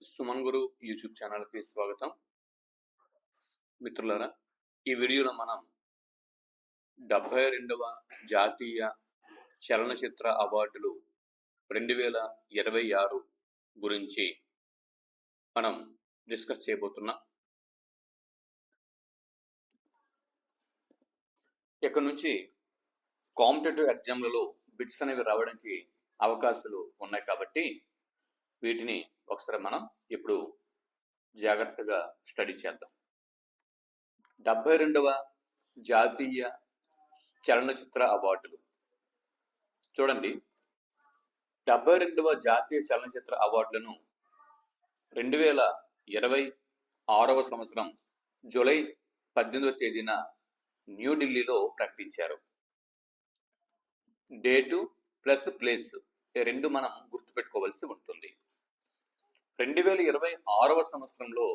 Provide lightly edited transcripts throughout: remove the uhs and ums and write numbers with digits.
సుమన్ గురు YouTube ఛానల్కి స్వాగతం. మిత్రులారా, ఈ వీడియోలో మనం 72వ జాతీయ చలనచిత్ర అవార్డులు 2026 గురించి మనం డిస్కస్ చేయబోతున్నాం. ఇక్కడ నుంచి కాంపిటేటివ్ ఎగ్జామ్లలో బిట్స్ అనేవి రావడానికి అవకాశాలు ఉన్నాయి కాబట్టి వీటిని ఒకసారి మనం ఇప్పుడు జాగ్రత్తగా స్టడీ చేద్దాం. 72వ జాతీయ చలనచిత్ర అవార్డులు చూడండి. 72వ జాతీయ చలనచిత్ర అవార్డులను 2026వ సంవత్సరం జూలై 18వ తేదీన న్యూఢిల్లీలో ప్రకటించారు. డేటు ప్లస్ ప్లేస్ రెండు మనం గుర్తుపెట్టుకోవాల్సి ఉంటుంది. 2026వ సంవత్సరంలో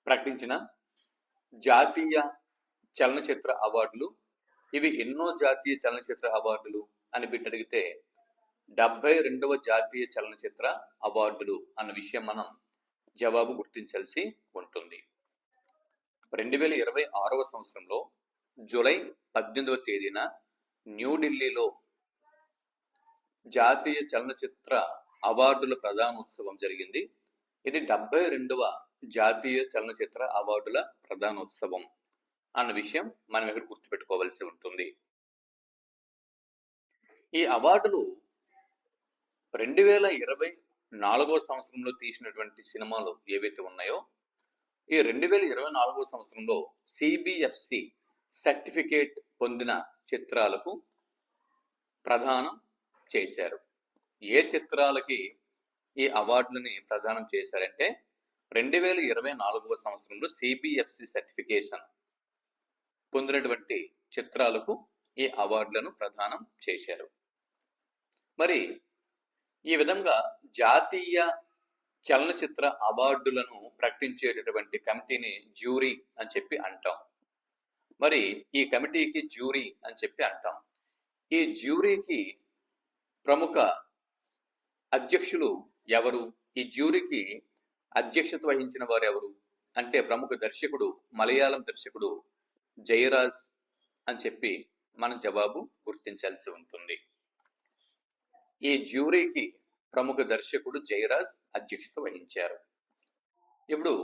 ప్రకటించిన జాతీయ చలనచిత్ర అవార్డులు ఇవి ఎన్నో జాతీయ చలనచిత్ర అవార్డులు అని బిట్ అడిగితే 72వ జాతీయ చలనచిత్ర అవార్డులు అన్న విషయం మనం జవాబు గుర్తించాల్సి ఉంటుంది. 2026వ సంవత్సరంలో జూలై 18వ తేదీన న్యూఢిల్లీలో జాతీయ చలనచిత్ర అవార్డుల ప్రధానోత్సవం జరిగింది. ఇది 72వ జాతీయ చలనచిత్ర అవార్డుల ప్రధానోత్సవం అన్న విషయం మనం ఇక్కడ గుర్తుపెట్టుకోవాల్సి ఉంటుంది. ఈ అవార్డులు 2024వ సంవత్సరంలో తీసినటువంటి సినిమాలు ఏవైతే ఉన్నాయో ఈ 2024వ సంవత్సరంలో సిబిఎఫ్సి సర్టిఫికేట్ పొందిన చిత్రాలకు ప్రదానం చేశారు. ఏ చిత్రాలకి ఈ అవార్డులని ప్రదానం చేశారంటే 2024వ సంవత్సరంలో సిబిఎఫ్సి సర్టిఫికేషన్ పొందినటువంటి చిత్రాలకు ఈ అవార్డులను ప్రదానం చేశారు. మరి ఈ విధంగా జాతీయ చలనచిత్ర అవార్డులను ప్రకటించేటటువంటి కమిటీని జ్యూరీ అని చెప్పి అంటాం. మరి ఈ కమిటీకి జ్యూరీ అని చెప్పి అంటాం. ఈ జ్యూరీకి ప్రముఖ అధ్యక్షులు ఎవరు? ఈ జ్యూరీకి అధ్యక్షత వహించిన వారు ఎవరు అంటే ప్రముఖ దర్శకుడు మలయాళం దర్శకుడు జయరాజ్ అని చెప్పి మనం జవాబు గుర్తించాల్సి ఉంటుంది. ఈ జ్యూరీకి ప్రముఖ దర్శకుడు జయరాజ్ అధ్యక్షత వహించారు. ఇప్పుడు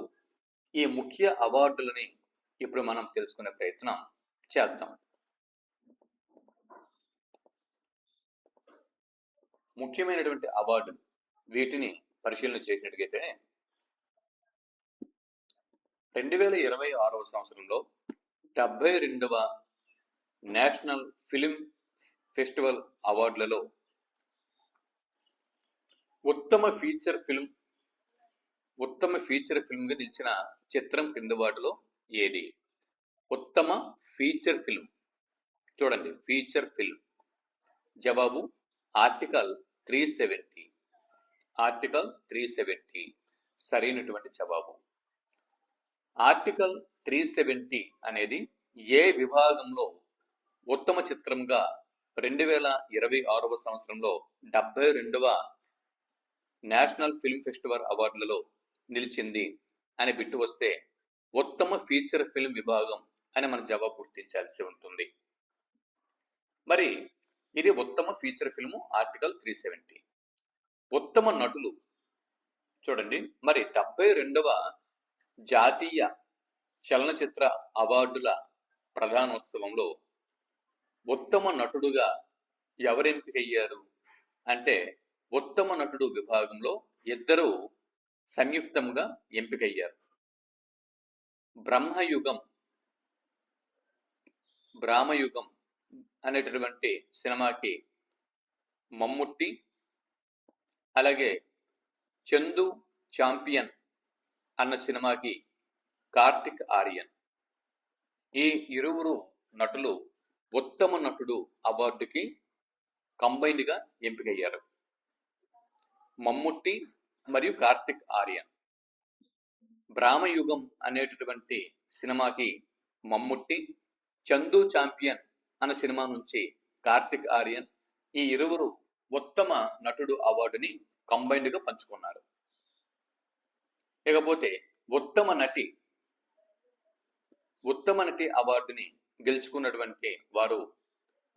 ఈ ముఖ్య అవార్డులని ఇప్పుడు మనం తెలుసుకునే ప్రయత్నం చేద్దాం. ముఖ్యమైనటువంటి అవార్డులు వీటిని పరిశీలన చేసినట్టుగైతే 2026వ సంవత్సరంలో 72వ నేషనల్ ఫిలిం ఫెస్టివల్ అవార్డులలో ఉత్తమ ఫీచర్ ఫిల్మ్గా నిలిచిన చిత్రం కింది వాటిలో ఏది? ఉత్తమ ఫీచర్ ఫిల్మ్ చూడండి. ఫీచర్ ఫిల్మ్ జవాబు ఆర్టికల్ 370 సరైనటువంటి జవాబు. ఆర్టికల్ 370 అనేది ఏ విభాగంలో ఉత్తమ చిత్రంగా 2026వ సంవత్సరంలో 72వ నేషనల్ ఫిల్మ్ ఫెస్టివల్ అవార్డులలో నిలిచింది అని బిట్టు వస్తే ఉత్తమ ఫీచర్ ఫిల్మ్ విభాగం అని మన జవాబు గుర్తించాల్సి ఉంటుంది. మరి ఇది ఉత్తమ ఫీచర్ ఫిల్ము ఆర్టికల్ 370. ఉత్తమ నటులు చూడండి. మరి 72వ జాతీయ చలనచిత్ర అవార్డుల ప్రధానోత్సవంలో ఉత్తమ నటుడుగా ఎవరు ఎంపికయ్యారు అంటే ఉత్తమ నటుడు విభాగంలో ఇద్దరు సంయుక్తంగా ఎంపికయ్యారు. బ్రాహ్మయుగం అనేటటువంటి సినిమాకి మమ్ముట్టి, అలాగే చందు చాంపియన్ అన్న సినిమాకి కార్తిక్ ఆర్యన్, ఈ ఇరువురు నటులు ఉత్తమ నటుడు అవార్డుకి కంబైన్డ్గా ఎంపికయ్యారు. మమ్ముట్టి మరియు కార్తిక్ ఆర్యన్. బ్రాహ్మయుగం అనేటటువంటి సినిమాకి మమ్ముట్టి, చందు చాంపియన్ అనే సినిమా నుంచి కార్తిక్ ఆర్యన్, ఈ ఇరువురు ఉత్తమ నటుడు అవార్డుని కంబైన్డ్గా పంచుకున్నారు. ఇకపోతే ఉత్తమ నటి అవార్డుని గెలుచుకున్నటువంటి వారు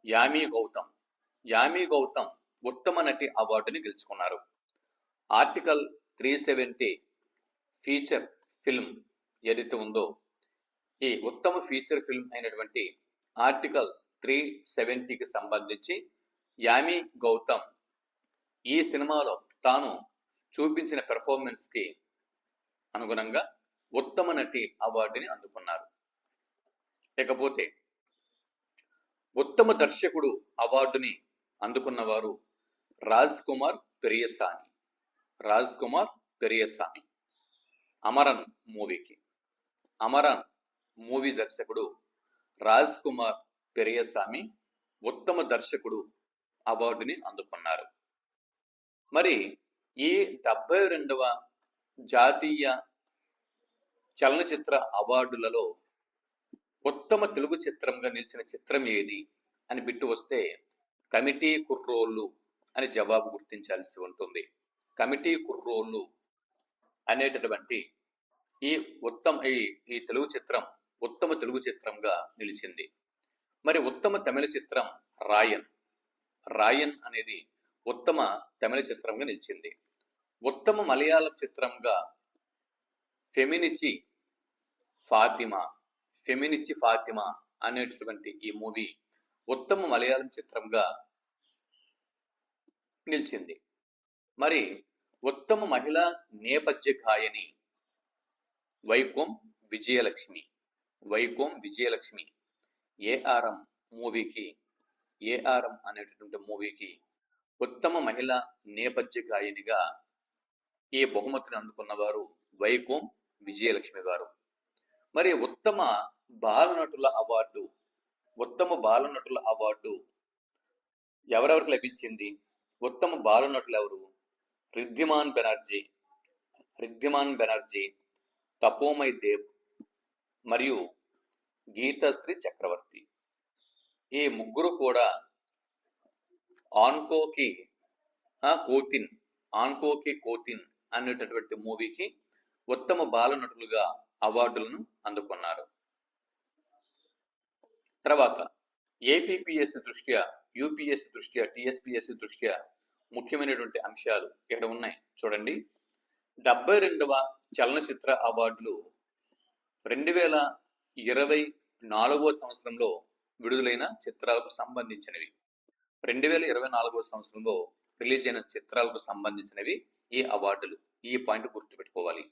యామి గౌతమ్. యామి గౌతమ్ ఉత్తమ నటి అవార్డుని గెలుచుకున్నారు. ఆర్టికల్ 370 ఫీచర్ ఫిల్మ్ ఏదైతే ఉందో ఈ ఉత్తమ ఫీచర్ ఫిల్మ్ అయినటువంటి ఆర్టికల్ 370కి సంబంధించి యామి గౌతమ్ ఈ సినిమాలో తాను చూపించిన పెర్ఫార్మెన్స్కి అనుగుణంగా ఉత్తమ నటి అవార్డుని అందుకున్నారు. ఇకపోతే ఉత్తమ దర్శకుడు అవార్డుని అందుకున్నవారు రాజ్ కుమార్ పెరియసాని అమరన్ మూవీ దర్శకుడు రాజ్ కుమార్ పెరియసామి ఉత్తమ దర్శకుడు అవార్డుని అందుకున్నారు. మరి ఈ 72వ జాతీయ చలనచిత్ర అవార్డులలో ఉత్తమ తెలుగు చిత్రంగా నిలిచిన చిత్రం ఏది అని బిట్టు వస్తే కమిటీ కుర్రోళ్ళు అని జవాబు గుర్తించాల్సి ఉంటుంది. కమిటీ కుర్రోళ్ళు అనేటటువంటి ఈ తెలుగు చిత్రం ఉత్తమ తెలుగు చిత్రంగా నిలిచింది. మరి ఉత్తమ తమిళ చిత్రం రాయన్ అనేది ఉత్తమ తమిళ చిత్రంగా నిలిచింది. ఉత్తమ మలయాళం చిత్రంగా ఫెమినిచి ఫాతిమా అనేటటువంటి ఈ మూవీ ఉత్తమ మలయాళం చిత్రంగా నిలిచింది. మరి ఉత్తమ మహిళా నేపథ్య గాయని వైకోం విజయలక్ష్మి ఏఆర్ఎం అనేటటువంటి మూవీకి ఉత్తమ మహిళా నేపథ్య గాయనిగా ఈ బహుమతిని అందుకున్నవారు వైకోం విజయలక్ష్మి గారు. మరి ఉత్తమ బాలనటుల అవార్డు ఎవరెవరికి లభించింది? ఉత్తమ బాలనటులు ఎవరు? రిద్ధిమాన్ బెనర్జీ, తపోమయ్ దేవ్ మరియు గీతాశ్రీ చక్రవర్తి. ఈ ముగ్గురు కూడా ఆన్కోకి కోతిన్ అనేటటువంటి మూవీకి ఉత్తమ బాలనటులుగా అవార్డులను అందుకున్నారు. తర్వాత ఏపీపీఎస్సీ దృష్ట్యా, యూపీఎస్సీ దృష్ట్యా, టీఎస్పీఎస్సీ దృష్ట్యా ముఖ్యమైనటువంటి అంశాలు ఇక్కడ ఉన్నాయి చూడండి. 72వ చలనచిత్ర అవార్డులు 2024వ సంవత్సరంలో విడుదలైన చిత్రాలకు సంబంధించినవి. 2024వ సంవత్సరంలో రిలీజ్ అయిన చిత్రాలకు సంబంధించినవి ఈ అవార్డులు. ఈ పాయింట్ గుర్తుపెట్టుకోవాలి.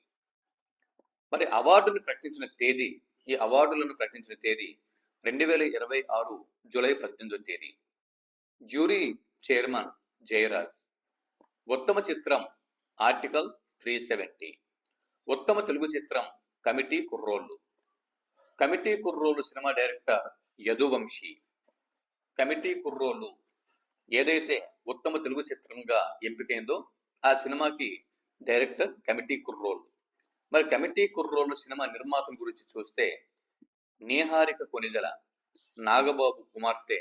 మరి అవార్డులను ప్రకటించిన తేదీ 2026 జూలై 18వ తేదీ. Jury chairman Jayaraj. ఉత్తమ చిత్రం ఆర్టికల్ 370. ఉత్తమ తెలుగు చిత్రం కమిటీ కుర్రోళ్ళు సినిమా డైరెక్టర్ యదువంశీ. కమిటీ కుర్రోళ్ళు ఏదైతే ఉత్తమ తెలుగు చిత్రంగా ఎంపికైందో ఆ సినిమాకి డైరెక్టర్ కమిటీ కుర్రోళ్ళు. మరి కమిటీ కుర్రోళ్ళు సినిమా నిర్మాతల గురించి చూస్తే నీహారిక కొనిదెల, నాగబాబు కుమార్తె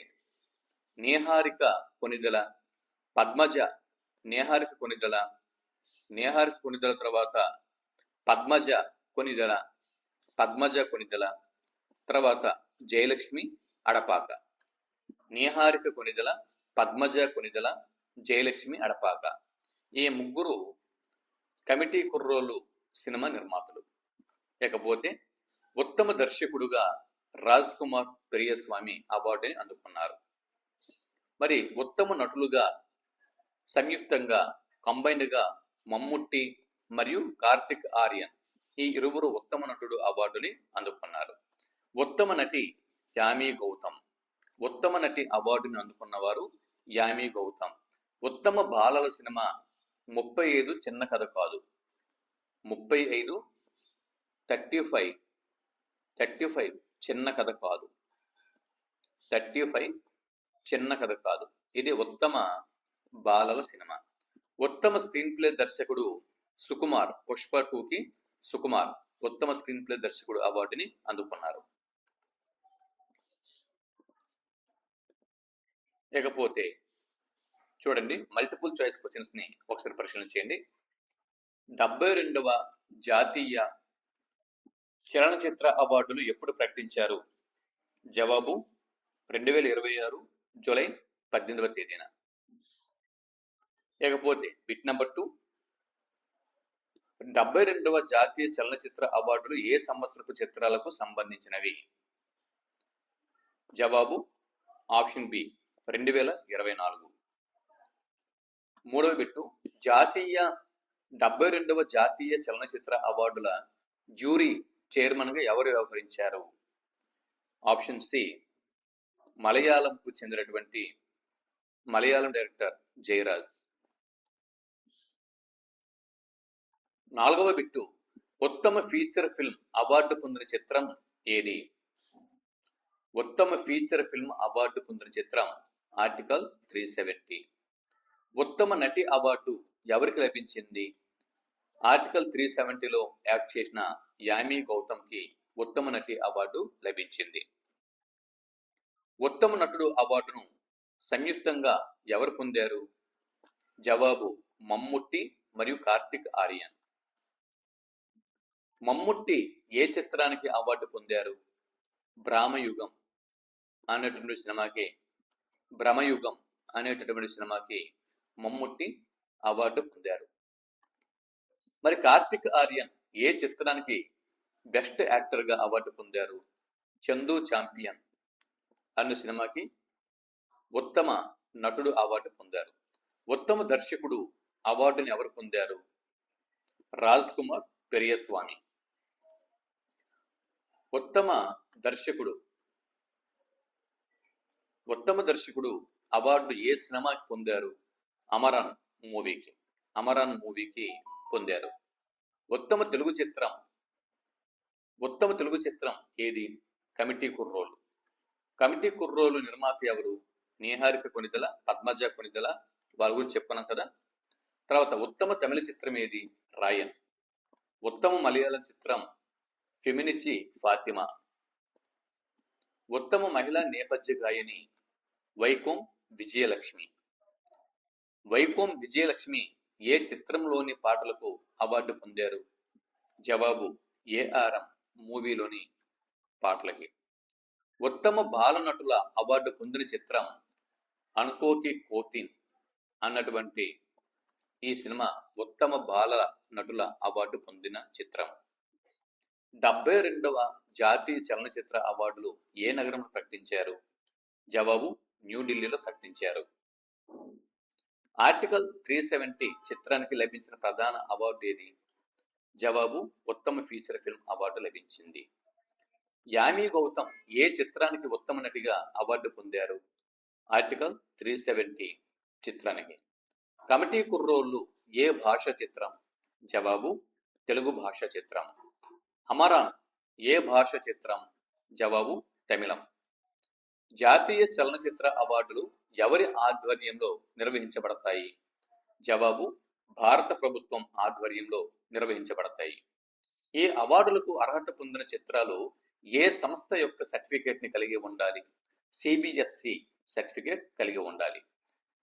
నీహారిక కొనిదెల, పద్మజ తర్వాత పద్మజ కొనిదెల, తర్వాత జయలక్ష్మి అడపాక. నీహారిక కొనిదెల, పద్మజ కొనిదెల, జయలక్ష్మి అడపాక ఈ ముగ్గురు కమిటీ కుర్రోళ్ళు సినిమా నిర్మాతలు. ఇకపోతే ఉత్తమ దర్శకుడుగా రాజ్ కుమార్ పెరియస్వామి అవార్డుని అందుకున్నారు. మరి ఉత్తమ నటులుగా సంయుక్తంగా కంబైన్డ్గా మమ్ముట్టి మరియు కార్తిక్ ఆర్యన్ ఈ ఇరువురు ఉత్తమ నటుడు అవార్డుని అందుకున్నారు. ఉత్తమ నటి యామి గౌతమ్. ఉత్తమ నటి అవార్డుని అందుకున్నవారు యామి గౌతమ్. ఉత్తమ బాలల సినిమా 35 చిన్న కథ కాదు. 35 చిన్న కథ కాదు. ఇది ఉత్తమ బాలల సినిమా. ఉత్తమ స్క్రీన్ ప్లే దర్శకుడు సుకుమార్. పుష్ప 2కి సుకుమార్ ఉత్తమ స్క్రీన్ ప్లే దర్శకుడు అవార్డుని అందుకున్నారు. ఇకపోతే చూడండి, మల్టిపుల్ చాయిస్ క్వశ్చన్స్ ని ఒకసారి పరిశీలన చేయండి. 72వ జాతీయ చలనచిత్ర అవార్డులు ఎప్పుడు ప్రకటించారు? జవాబు 2026 జూలై 18వ తేదీన. ఇకపోతే బిట్ నెంబర్ 2, 72వ జాతీయ చలనచిత్ర అవార్డులు ఏ సంవత్సరపు చిత్రాలకు సంబంధించినవి? జవాబు ఆప్షన్ బి 2024. మూడవ బిట్టు, 72వ జాతీయ చలనచిత్ర అవార్డుల జ్యూరీ చైర్మన్గా ఎవరు వ్యవహరించారు? ఆప్షన్ సి మలయాళంకు చెందినటువంటి మలయాళం డైరెక్టర్ జయరాజ్. నాలుగవ బిట్టు, ఉత్తమ ఫీచర్ ఫిల్మ్ అవార్డు పొందిన చిత్రం ఏది? ఉత్తమ ఫీచర్ ఫిల్మ్ అవార్డు పొందిన చిత్రం ఆర్టికల్ 370. ఉత్తమ నటి అవార్డు ఎవరికి లభించింది? ఆర్టికల్ 370లో యాక్ట్ చేసిన యామీ గౌతమ్కి ఉత్తమ నటి అవార్డు లభించింది. ఉత్తమ నటుడు అవార్డును సంయుక్తంగా ఎవరు పొందారు? జవాబు మమ్ముట్టి మరియు కార్తిక్ ఆర్యన్. మమ్ముట్టి ఏ చిత్రానికి అవార్డు పొందారు? భ్రమయుగం అనేటటువంటి సినిమాకి మమ్ముట్టి అవార్డు పొందారు. మరి కార్తిక్ ఆర్యన్ ఏ చిత్రానికి బెస్ట్ యాక్టర్గా అవార్డు పొందారు? చందు ఛాంపియన్ అనే సినిమాకి ఉత్తమ నటుడు అవార్డు పొందారు. ఉత్తమ దర్శకుడు అవార్డుని ఎవరు పొందారు? రాజ్ కుమార్ పెరియస్వామి. ఉత్తమ దర్శకుడు అవార్డు ఏ సినిమాకి పొందారు? అమరాన్ మూవీకి పొందారు. ఉత్తమ తెలుగు చిత్రం ఏది? కమిటీ కుర్రోలు నిర్మాత ఎవరు? నీహారిక కొనిదల, పద్మజ కొనిదల, వాళ్ళ గురించి చెప్పుకున్నాం కదా. తర్వాత ఉత్తమ తమిళ చిత్రం ఏది? రాయన్. ఉత్తమ మలయాళం చిత్రం ఫెమినిచి ఫాతిమా. ఉత్తమ మహిళా నేపథ్య గాయని వైకోం విజయలక్ష్మి ఏ చిత్రంలోని పాటలకు అవార్డు పొందారు? జవాబు ఏఆర్ఎం మూవీలోని పాటలకి. ఉత్తమ బాల నటుల అవార్డు పొందిన చిత్రం అనుకోకి కోతిన్ అన్నటువంటి ఈ సినిమా ఉత్తమ బాల నటుల అవార్డు పొందిన చిత్రం. 72వ జాతీయ చలనచిత్ర అవార్డులు ఏ నగరంలో ప్రకటించారు? జవాబు న్యూఢిల్లీలో ప్రకటించారు. ఆర్టికల్ 370 చిత్రానికి లభించిన ప్రధాన అవార్డు ఏది? జవాబు ఉత్తమ ఫీచర్ ఫిల్మ్ అవార్డు లభించింది. యామీ గౌతమ్ ఏ చిత్రానికి ఉత్తమ నటిగా అవార్డు పొందారు? ఆర్టికల్ 370 చిత్రానికి. కమిటీ కుర్రోళ్ళు ఏ భాష చిత్రం? జవాబు తెలుగు భాష చిత్రం. అమరాన్ ఏ భాష చిత్రం? జవాబు తమిళం. జాతీయ చలనచిత్ర అవార్డులు ఎవరి ఆధ్వర్యంలో నిర్వహించబడతాయి? జవాబు భారత ప్రభుత్వం ఆధ్వర్యంలో నిర్వహించబడతాయి. ఈ అవార్డులకు అర్హత పొందిన చిత్రాలు ఏ సంస్థ యొక్క సర్టిఫికేట్ ని కలిగి ఉండాలి? సిబిఎఫ్సి సర్టిఫికేట్ కలిగి ఉండాలి.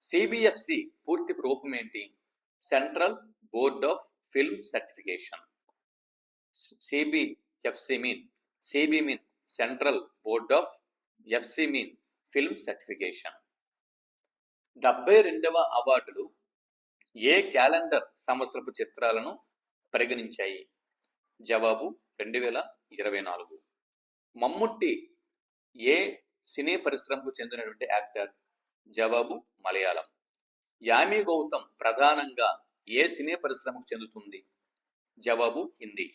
సిబిఎఫ్సి పూర్తి రూపం ఏంటి? Central board of film certification. CBFC mean central board of, FC mean film certification. 72వ అవార్డులు ఏ క్యాలెండర్ సంవత్సరపు చిత్రాలను పరిగణించాయి? జవాబు 2024. మమ్ముట్టి ఏ సినీ పరిశ్రమకు చెందినటువంటి యాక్టర్? జవాబు మలయాళం. యామీ గౌతమ్ ప్రధానంగా ఏ సినీ పరిశ్రమకు చెందుతుంది? జవాబు హిందీ.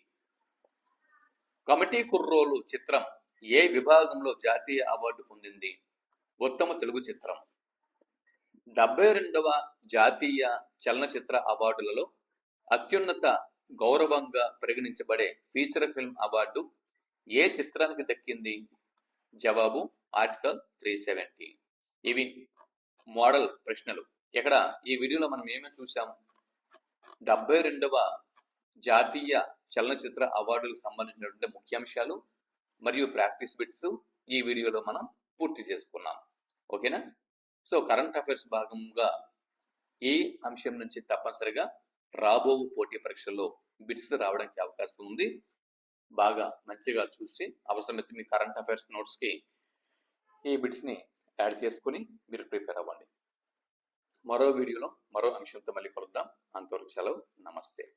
కమిటీ కుర్రోలు చిత్రం ఏ విభాగంలో జాతీయ అవార్డు పొందింది? ఉత్తమ తెలుగు చిత్రం. 72వ జాతీయ చలనచిత్ర అవార్డులలో అత్యున్నత గౌరవంగా పరిగణించబడే ఫీచర్ ఫిల్మ్ అవార్డు ఏ చిత్రానికి దక్కింది? జవాబు ఆర్టికల్ 370. ఇవి మోడల్ ప్రశ్నలు. ఇక్కడ ఈ వీడియోలో మనం ఏమేమి చూసాం? 72వ జాతీయ చలనచిత్ర అవార్డులకు సంబంధించినటువంటి ముఖ్యాంశాలు మరియు ప్రాక్టీస్ బిట్స్ ఈ వీడియోలో మనం పూర్తి చేసుకున్నాం. ఓకేనా? సో కరెంట్ అఫైర్స్ భాగంగా ఈ అంశం నుంచి తప్పనిసరిగా రాబో పోటీ పరీక్షల్లో బిట్స్ రావడానికి అవకాశం ఉంది. బాగా మంచిగా చూసి అవసరమైతే మీ కరెంట్ అఫైర్స్ నోట్స్కి ఈ బిట్స్ని యాడ్ చేసుకుని మీరు ప్రిపేర్ అవ్వండి. మరో వీడియోలో మరో అంశంతో మళ్ళీ కలుద్దాం. అంతవరకు సెలవు. నమస్తే.